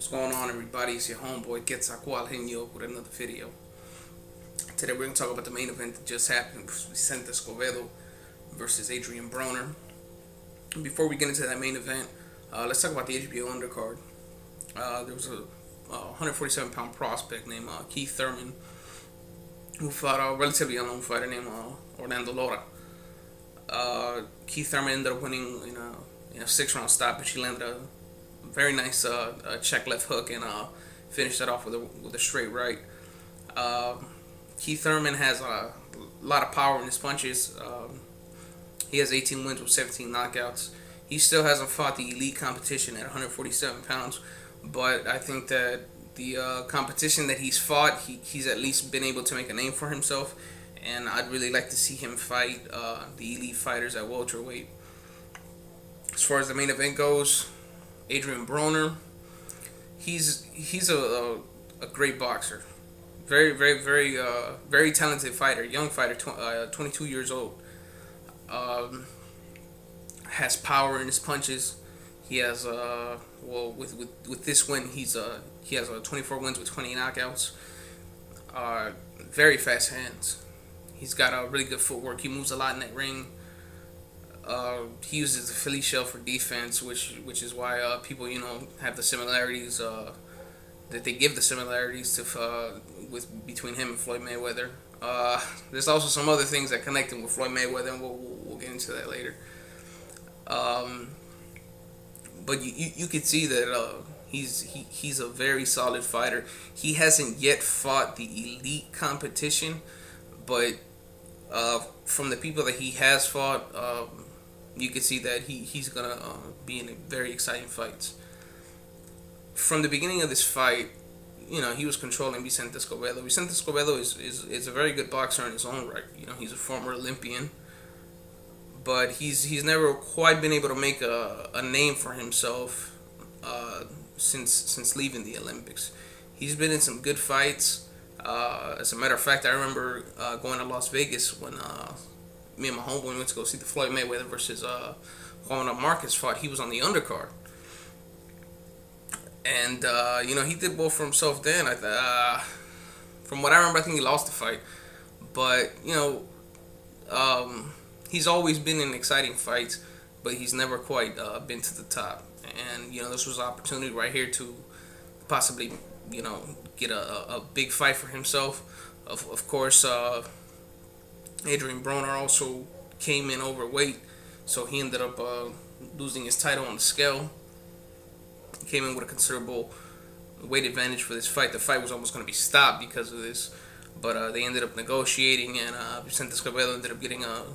What's going on, everybody? It's your homeboy Quetzalcoatl with another video. Today we're going to talk about the main event that just happened: Vicente Escobedo versus Adrien Broner. Before we get into that main event, let's talk about the HBO undercard. There was a 147-pound prospect named Keith Thurman who fought a relatively unknown fighter named Orlando Lara. Keith Thurman ended up winning in a 6-round stoppage. He landed a very nice check left hook and finished that off with a straight right. Keith Thurman has a lot of power in his punches. He has 18 wins with 17 knockouts. He still hasn't fought the elite competition at 147 pounds, but I think that the competition that he's fought, he's at least been able to make a name for himself, and I'd really like to see him fight the elite fighters at welterweight. As far as the main event goes, Adrien Broner, he's a great boxer, very talented fighter, young fighter, 22 years old. Has power in his punches. He has with this win he has 24 wins with 20 knockouts. Very fast hands. He's got a really good footwork. He moves a lot in that ring. He uses the Philly shell for defense, which is why people have the similarities that they give the similarities to between him and Floyd Mayweather. There's also some other things that connect him with Floyd Mayweather, and we'll get into that later. But you could see that he's a very solid fighter. He hasn't yet fought the elite competition, but from the people that he has fought, you can see that he's gonna be in very exciting fights. From the beginning of this fight, he was controlling Vicente Escobedo. Vicente Escobedo is a very good boxer in his own right. He's a former Olympian, but he's never quite been able to make a name for himself since leaving the Olympics. He's been in some good fights. As a matter of fact, I remember going to Las Vegas when me and my homeboy went to go see the Floyd Mayweather versus Juan Marquez fight. He was on the undercard, and he did well for himself then. From what I remember, I think he lost the fight, but he's always been in exciting fights, but he's never quite been to the top. And this was an opportunity right here to possibly get a big fight for himself. Of course, Adrien Broner also came in overweight, so he ended up losing his title on the scale. He came in with a considerable weight advantage for this fight. The fight was almost going to be stopped because of this, but they ended up negotiating, and Vicente Escobedo ended up getting a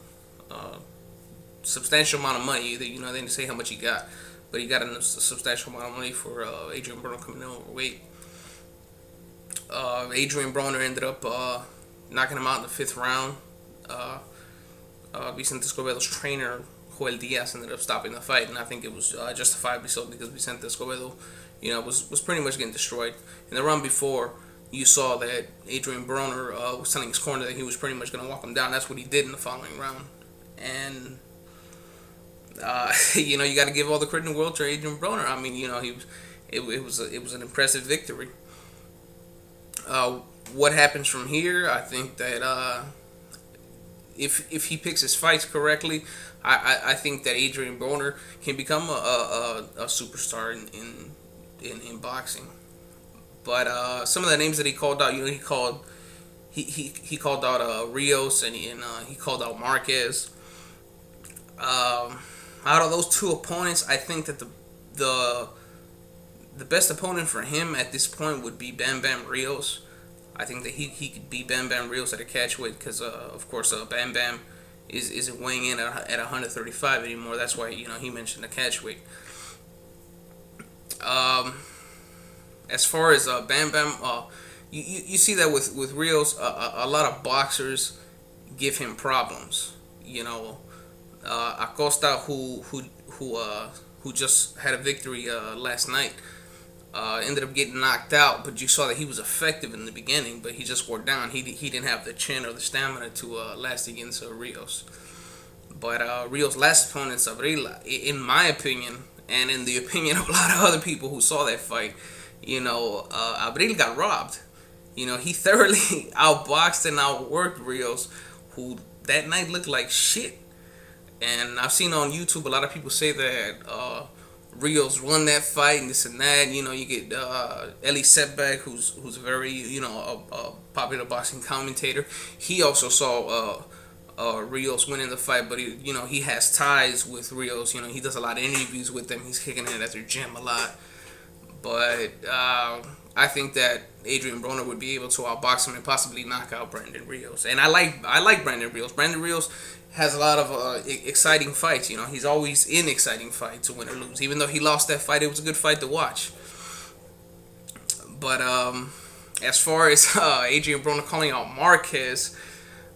substantial amount of money. They didn't say how much he got, but he got a substantial amount of money for Adrien Broner coming in overweight. Adrien Broner ended up knocking him out in the 5th round. Vicente Escobedo's trainer, Joel Diaz, ended up stopping the fight, and I think it was justifiably so, because Vicente Escobedo, was pretty much getting destroyed. In the round before, you saw that Adrien Broner was telling his corner that he was pretty much going to walk him down. That's what he did in the following round, and you got to give all the credit in the world to Adrien Broner. I mean, it was an impressive victory. What happens from here? I think that if he picks his fights correctly, I think that Adrien Broner can become a superstar in boxing. But some of the names that he called out, he called out Rios, and he called out Marquez. Out of those two opponents, I think that the best opponent for him at this point would be Bam Bam Rios. I think that he could beat Bam Bam Rios at a catchweight, because of course Bam Bam isn't weighing in at 135 anymore. That's why he mentioned the catchweight. As far as Bam Bam, you see that with Rios, a lot of boxers give him problems. Acosta, who just had a victory last night, ended up getting knocked out, but you saw that he was effective in the beginning, but he just wore down. He didn't have the chin or the stamina to last against Rios. But Rios' last opponent, Sabrila, in my opinion, and in the opinion of a lot of other people who saw that fight, Abril got robbed. He thoroughly outboxed and outworked Rios, who that night looked like shit. And I've seen on YouTube a lot of people say that Rios won that fight and this and that. You get Eli Setback, who's a very a popular boxing commentator. He also saw Rios winning the fight, but he has ties with Rios. He does a lot of interviews with them. He's kicking it at their gym a lot. But I think that Adrien Broner would be able to outbox him and possibly knock out Brandon Rios. And I like Brandon Rios. Brandon Rios has a lot of exciting fights. He's always in exciting fights, win or lose. Even though he lost that fight, it was a good fight to watch. But as far as Adrien Broner calling out Marquez,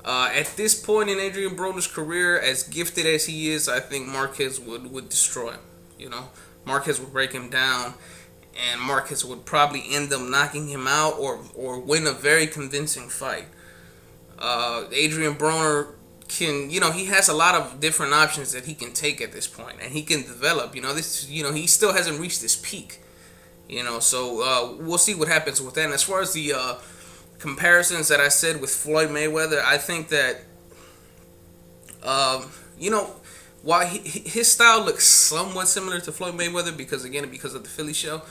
at this point in Adrien Broner's career, as gifted as he is, I think Marquez would destroy him. Marquez would break him down, and Marquez would probably end up knocking him out or win a very convincing fight. Adrien Broner he has a lot of different options that he can take at this point, and he can develop. He still hasn't reached his peak. So we'll see what happens with that. And as far as the comparisons that I said with Floyd Mayweather, I think that while his style looks somewhat similar to Floyd Mayweather because of the Philly show,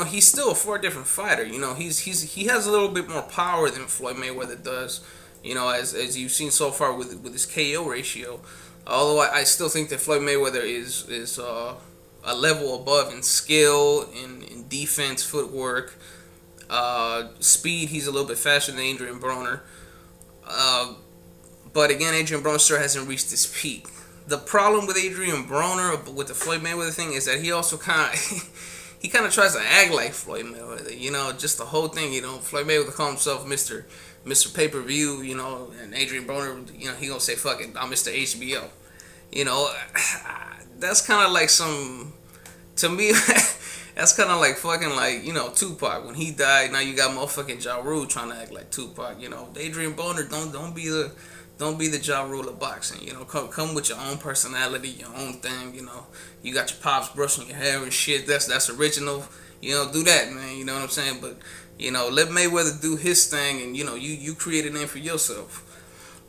he's still a far different fighter. He has a little bit more power than Floyd Mayweather does. As you've seen so far with his KO ratio. Although I still think that Floyd Mayweather is a level above in skill, in defense, footwork, speed. He's a little bit faster than Adrien Broner. But again, Adrien Broner still hasn't reached his peak. The problem with Adrien Broner, with the Floyd Mayweather thing, is that he also kind of tries to act like Floyd Mayweather. Just the whole thing. Floyd Mayweather called himself Mr. Pay-Per-View, and Adrien Broner, he gonna say, fuck it, I'm Mr. HBO. That's kind of like to me, that's kind of like fucking Tupac. When he died, now you got motherfucking Ja Rule trying to act like Tupac. Adrien Broner, don't be the Ja Rule of boxing. Come with your own personality, your own thing. You got your pops brushing your hair and shit. That's original. Do that, man. You know what I'm saying? But let Mayweather do his thing, and you create a name for yourself.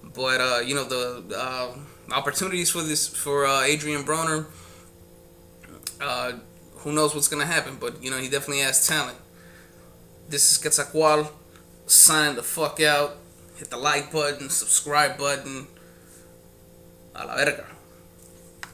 But the opportunities for Adrien Broner, who knows what's gonna happen? But he definitely has talent. This is Quetzalcoatl. Sign the fuck out. Hit the like button, subscribe button. A la verga.